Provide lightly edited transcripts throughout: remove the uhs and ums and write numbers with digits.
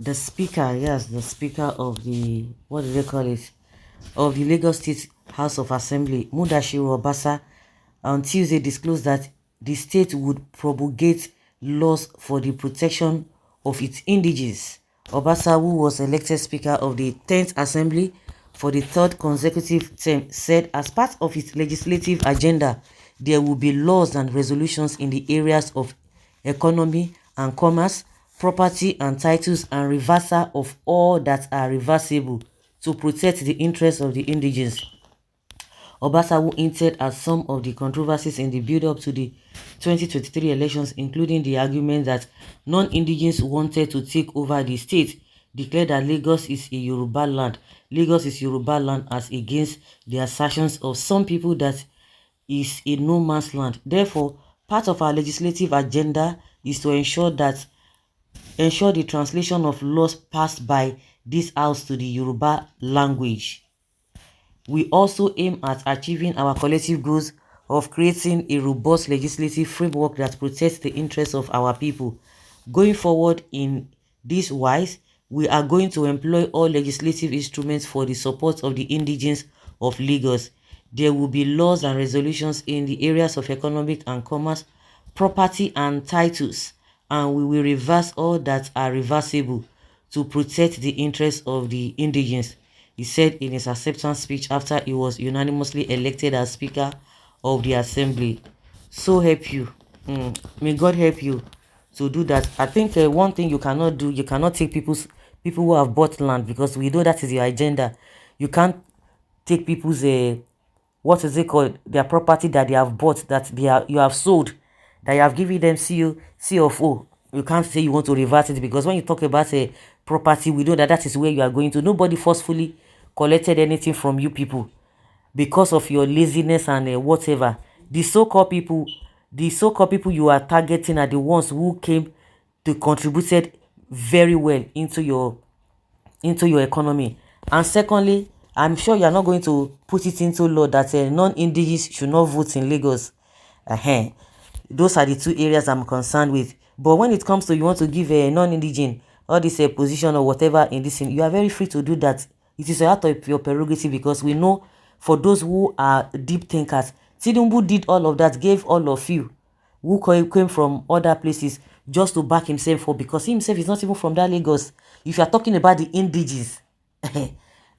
the speaker, yes, the speaker of the, what do they call it, of the Lagos State House of Assembly, Mudashiru Obasa, on Tuesday disclosed that the state would promulgate laws for the protection of its indigenes. Obasa, who was elected Speaker of the 10th Assembly for the third consecutive term, said as part of its legislative agenda, there will be laws and resolutions in the areas of economy and commerce, property and titles, and reversal of all that are reversible to protect the interests of the indigenes. Obasa, who hinted at some of the controversies in the build-up to the 2023 elections, including the argument that non-indigenes wanted to take over the state, declared that Lagos is a Yoruba land. Lagos is Yoruba land as against the assertions of some people that is a no man's land. Therefore, part of our legislative agenda is to ensure the translation of laws passed by this house to the Yoruba language. We also aim at achieving our collective goals of creating a robust legislative framework that protects the interests of our people. Going forward in this wise, we are going to employ all legislative instruments for the support of the indigenes of Lagos. There will be laws and resolutions in the areas of economic and commerce, property and titles, and we will reverse all that are reversible to protect the interests of the indigenes, he said in his acceptance speech after he was unanimously elected as Speaker of the Assembly. So help you. May God help you to do that. I think one thing you cannot do, you cannot take people who have bought land, because we know that is your agenda. You can't take people's what is it called, their property that they have bought, that you have sold, that you have given them CFO. You can't say you want to reverse it, because when you talk about a property, we know that is where you are going to. Nobody forcefully collected anything from you people because of your laziness and whatever. The so-called people you are targeting are the ones who came to contributed very well into your economy. And secondly, I'm sure you are not going to put it into law that non-indigenous should not vote in Lagos. Those are the two areas I'm concerned with. But when it comes to you want to give a non-indigene all this position or whatever in this thing, you are very free to do that. It is out of your prerogative, because we know for those who are deep thinkers, Tinubu did all of that, gave all of you who came from other places just to back himself up, because he himself is not even from that Lagos. If you are talking about the indigenes,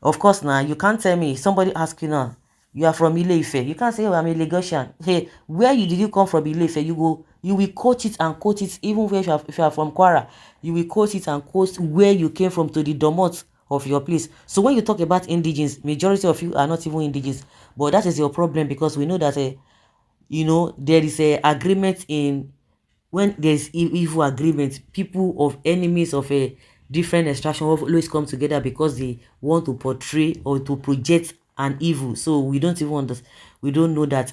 of course now you can't tell me, somebody ask you now, you are from Ile-Ife, you can't say, oh, I'm a Lagosian. Hey, where did you come from? Ile-Ife? You will quote it and quote it. Even if you are from Kwara, you will quote it and quote where you came from to the domot of your place. So when you talk about indigenes, majority of you are not even indigenes, but that is your problem, because we know that there is a agreement in, when there's evil agreement, people of enemies of a different extraction always come together because they want to portray or to project an evil. So we don't even understand, we don't know that,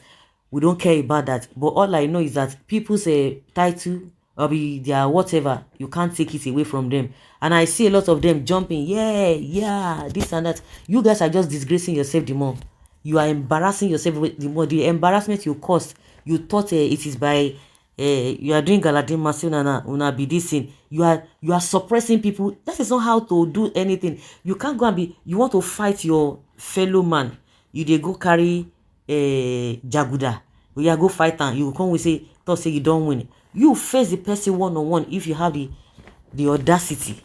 we don't care about that. But all I know is that people's title or their whatever, you can't take it away from them. And I see a lot of them jumping, yeah, this and that. You guys are just disgracing yourself the more. You are embarrassing yourself the more. The embarrassment you caused, you thought it is by you are doing galadin masina una be this thing. You are suppressing people. That is not how to do anything. You can't go and be, you want to fight your fellow man, you dey go carry jaguda, you go fight and you come, we say talk say you don't win. You face the person one-on-one if you have the audacity.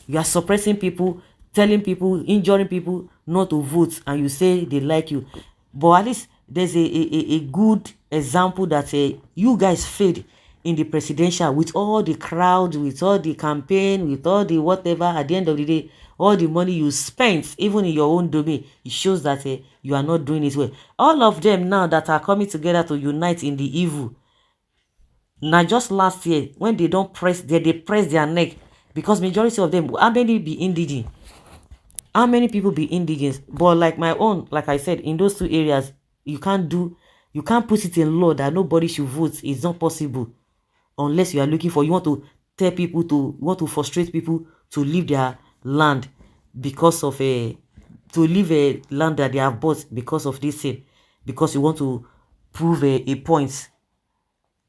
You are suppressing people, telling people, injuring people not to vote, and you say they like you. But at least there's a good example that you guys failed in the presidential, with all the crowd, with all the campaign, with all the whatever. At the end of the day, all the money you spent, even in your own domain, it shows that you are not doing it well. All of them now that are coming together to unite in the evil. Now just last year, when they don't press, they press their neck, because majority of them, how many be indigene? How many people be indigenous? But like my own, like I said, in those two areas, you can't put it in law that nobody should vote. It's not possible, unless you are looking for, you want to tell people you want to frustrate people to leave their land because of to leave a land that they have bought because of this thing, because you want to prove a point.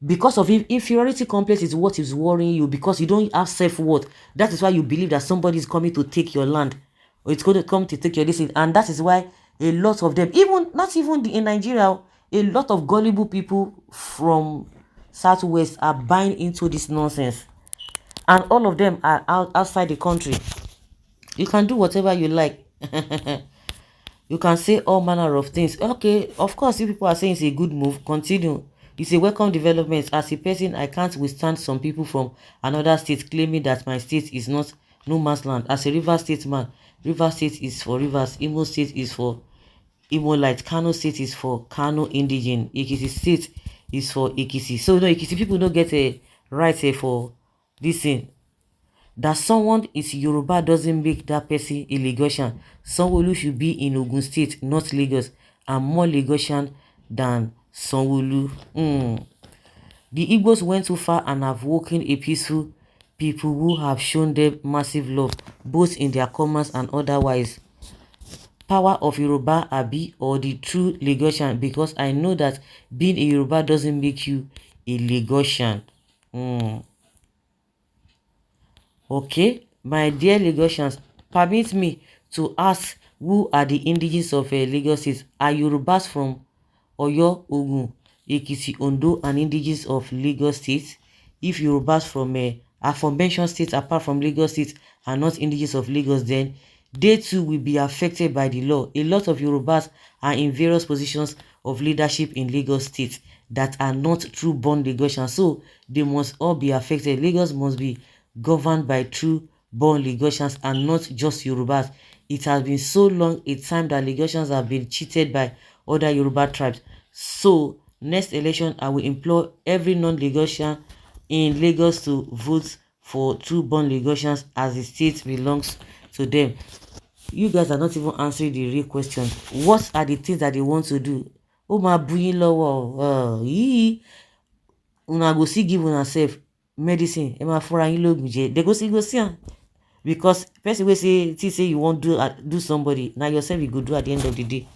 because of inferiority complex is what is worrying you, because you don't have self-worth. That is why you believe that somebody is coming to take your land, or it's going to come to take your listen. And that is why a lot of them, even not even in Nigeria, a lot of gullible people from Southwest are buying into this nonsense, and all of them are outside the country. You can do whatever you like. You can say all manner of things. Okay, of course, if people are saying it's a good move, continue. It's a welcome development. As a person, I can't withstand some people from another state claiming that my state is not no man's land. As a River State man, River State is for rivers, Imo State is for Imo Light, Kano State is for Kano Indigene, Ekiti State is for Ekiti. So no, Ekiti people don't get a right for this thing. That someone is Yoruba doesn't make that person a Lagosian. Sanwo-Olu should be in Ogun State, not Lagos, and more Lagosian than Sanwo-Olu. The Igbos went too far and have woken a peaceful people who have shown them massive love, both in their commerce and otherwise. Power of Yoruba Abi, or the true Lagosian, because I know that being a Yoruba doesn't make you a Lagosian. Okay, my dear Lagosians, permit me to ask, who are the indigenes of Lagos State? Are Yorubas from Oyo, Ogun, Ekiti, Ondo, and indigenes of Lagos State? If Yorubas from aforementioned states apart from Lagos State are not indigenes of Lagos, then they too will be affected by the law. A lot of Yorubas are in various positions of leadership in Lagos State that are not true born Lagosians, so they must all be affected. Lagos must be governed by true born Lagosians and not just Yorubas. It has been so long a time that Lagosians have been cheated by other Yoruba tribes. So next election, I will implore every non-Lagosian in Lagos to vote for true born Lagosians, as the state belongs to them. You guys are not even answering the real question. What are the things that they want to do? Oh my bring lower. Una go see give una self medicine. Emma for they go see am. Because person will say you won't do somebody, now yourself you go do at the end of the day.